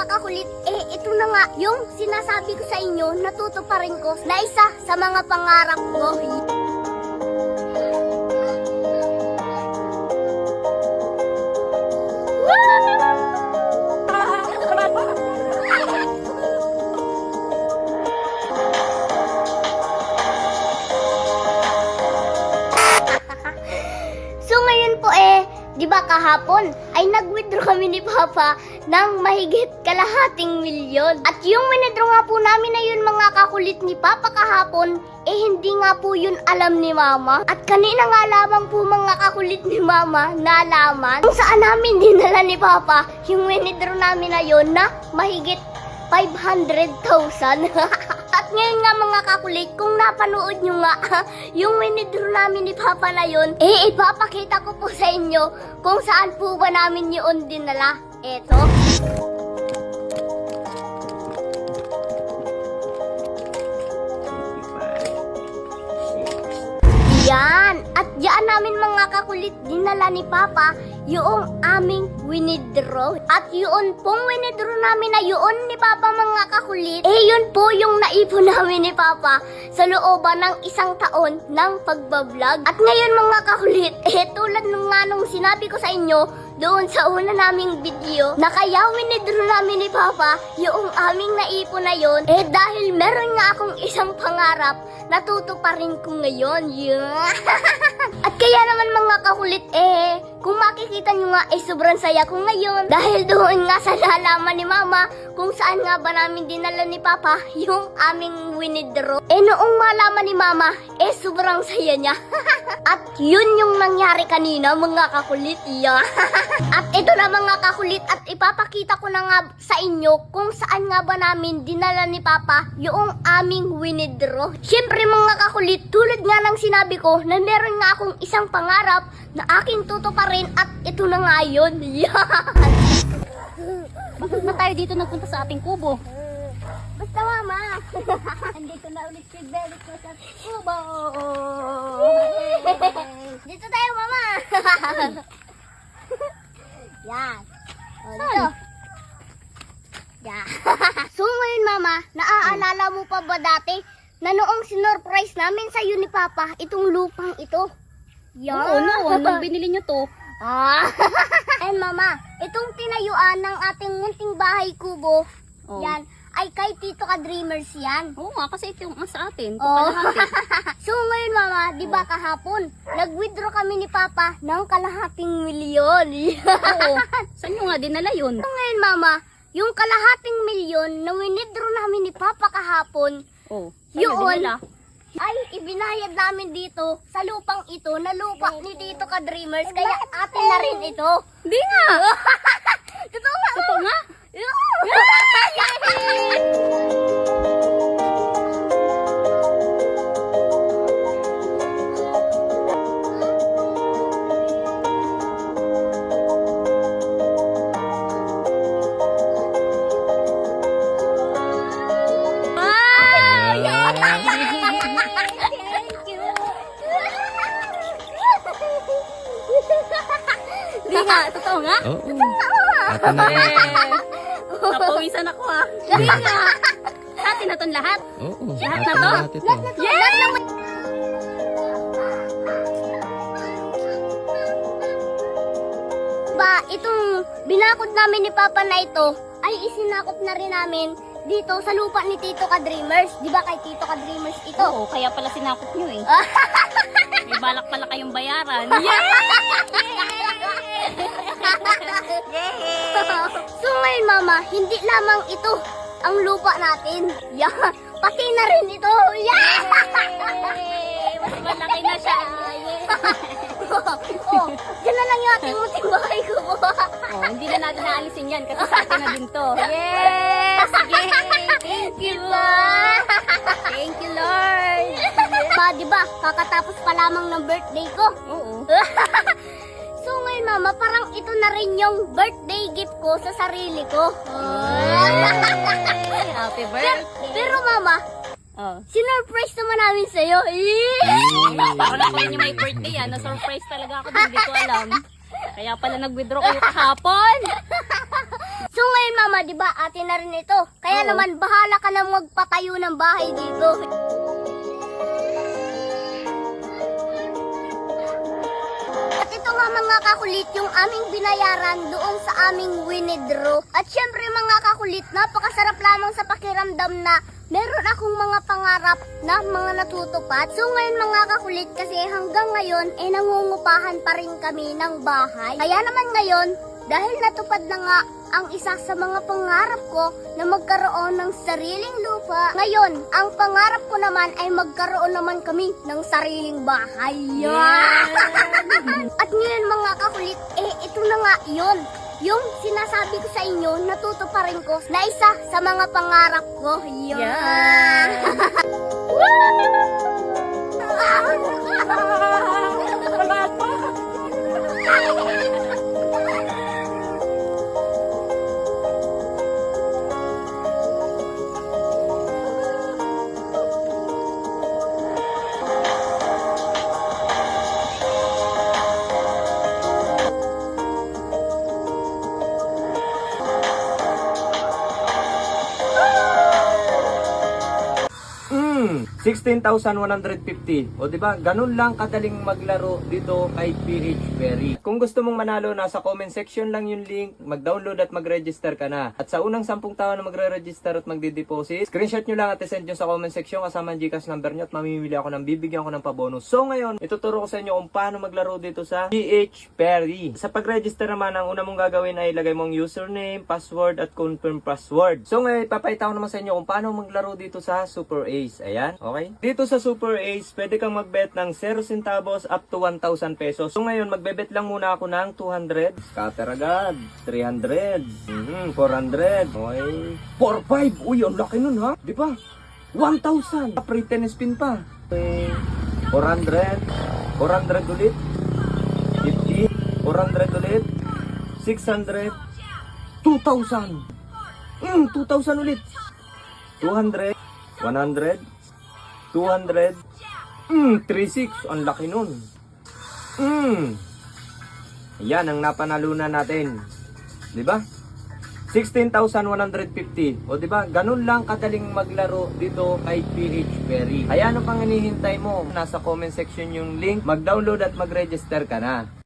kakulit, ito na nga yung sinasabi ko sa inyo, natutuparin ko na isa sa mga pangarap ko. So ngayon po di ba kahapon ay nag-withdraw kami ni Papa ng mahigit kalahating milyon. At yung withdraw nga po namin na yun mga kakulit ni Papa kahapon, hindi nga po yun alam ni Mama. At kanina nga lamang po mga kakulit ni Mama nalaman kung saan namin dinala ni Papa yung withdraw namin na yun na mahigit 500,000. At ngayon nga mga kakulit, kung napanood nyo nga yung withdraw namin ni Papa na yun, ipapakita ko po sa inyo kung saan po ba namin yun dinala. Eto. Yan. At yan namin mga kakulit dinala ni Papa yung aming withdraw. At yun pong withdraw namin na yun ni Papa mga kakulit, yun po yung naipon namin ni Papa sa looban ng isang taon ng pagbablog. At ngayon mga kakulit, tulad nung sinabi ko sa inyo doon sa una naming video, na kaya withdraw namin ni Papa yung aming naipon na yun, dahil meron nga akong isang pangarap na tutuparin ko ngayon. Yeah. At kaya naman mga kakulit, kung makikita nyo nga, sobrang saya ko ngayon. Dahil doon nga sa lalaman ni Mama kung saan nga ba namin dinala ni Papa yung aming withdraw. Noong malaman ni Mama, sobrang saya niya. At yun yung nangyari kanina mga kakulit. Yeah. At ito na mga kakulit, at ipapakita ko na nga sa inyo kung saan nga ba namin dinala ni Papa yung aming withdraw. Siyempre mga kakulit, tulad nga ng sinabi ko na meron nga akong isang pangarap na aking tutuparin, at ito na nga yun. Yan. Bakit na tayo dito nagpunta sa ating kubo? Basta Mama. Andito na ulit si Belit ko sa kubo. Dito tayo Mama. Yan. Dito. Yan. So ngayon Mama, naaalala mo pa ba dati na noong sinurprise namin sa ni Papa itong lupang ito? Yan. Oo, no. Anong binili nyo to? And Mama, itong tinayuan ng ating munting bahay kubo, yan, ay kay Tito Ka Dreamers yan. Oo nga, kasi ito yung sa atin. So ngayon Mama, di ba kahapon, nag-withdraw kami ni Papa ng kalahating milyon. Oo. Saan nyo nga dinala yun? So ngayon Mama, yung kalahating milyon na withdraw namin ni Papa kahapon, yun ay ibinayad namin dito sa lupang ito na lupa ni Tito Ka Dreamers, kaya atin na rin ito. Di nga. Totoo nga. Totoo nga. Di nga. Totoo nga. Oo. Ate na rin. Napawisan ako Di nga. Sa atin na itong lahat. Oo. Lahat Ate na to? lahat ito. Itong binakod namin ni Papa na ito ay isinakop na rin namin dito sa lupa ni Tito Ka Dreamers. Di ba kay Tito Ka Dreamers ito? Oo, kaya pala sinakop nyo May balak pala kayong bayaran. So ngayon Mama, hindi lamang ito ang lupa natin. Pati na rin ito. Mas malaki na siya. Yan na lang yung ating munting bahay ko. Hindi na natin naalisin yan kasi sa atin na din to. Yes! Thank you, Thank you, Lord. Diba, kakatapos pa lamang ng birthday ko. Oo. So ngayon Mama, parang ito na rin yung birthday gift ko sa sarili ko. Happy birthday. Pero Mama, sinurprise naman namin sa'yo. Ako na pala niyo may birthday Na-surprise talaga ako. Hindi ko alam. Kaya pala nag-withdraw kayo kahapon. So ngayon mama, di ba atin na rin ito? Kaya Oo. naman bahala ka na magpatayo ng bahay dito. At ito nga mga kakulit yung aming binayaran doon sa aming winidraw. At syempre mga kakulit, napakasarap lamang sa pakiramdam na meron akong mga pangarap na mga natutupad. So ngayon mga kakulit, kasi hanggang ngayon nangungupahan pa rin kami ng bahay. Kaya naman ngayon, dahil natupad na nga ang isa sa mga pangarap ko na magkaroon ng sariling lupa. Ngayon, ang pangarap ko naman ay magkaroon naman kami ng sariling bahay. At ngayon mga kakulit, ito na nga yun. Yung sinasabi ko sa inyo, natutuparin ko na isa sa mga pangarap ko. Yan. Mm, 16,150. O, di ba? Ganun lang kadaling maglaro dito kay PH Perry. Kung gusto mong manalo, nasa comment section lang yung link. Mag-download at mag-register ka na. At sa unang 10 tao na magre-register at magde-deposit, screenshot nyo lang at send nyo sa comment section kasama ang Gcash number nyo at mamimili ako ng bibigyan ko ng pabonus. So ngayon, ituturo ko sa inyo kung paano maglaro dito sa PH Perry. Sa pag-register naman, ang una mong gagawin ay ilagay mong username, password at confirm password. So ngayon, ipapakita ko naman sa inyo kung paano maglaro dito sa Super Ace. Ayan, okay? Dito sa Super Ace, pwede kang magbet ng 0 centavos up to 1,000 pesos. So ngayon, magbebet lang muna ako ng 200. Scatter agad. 300. 400. Okay. 4-5. Uy, ang laki nun ha? Di ba? 1,000. Free 10 spin pa. Okay. 400. 400 ulit. 50. 400 ulit. 600. 2,000. 2,000 ulit. 200. 100, 200, 36, ang laki nun. Yan ang napanalunan natin. 'Di ba? 16,150. O 'di ba? Ganun lang kadaling maglaro dito kay PH Perry. Kaya ano pang hinihintay mo? Nasa comment section yung link. Mag-download at mag-register ka na.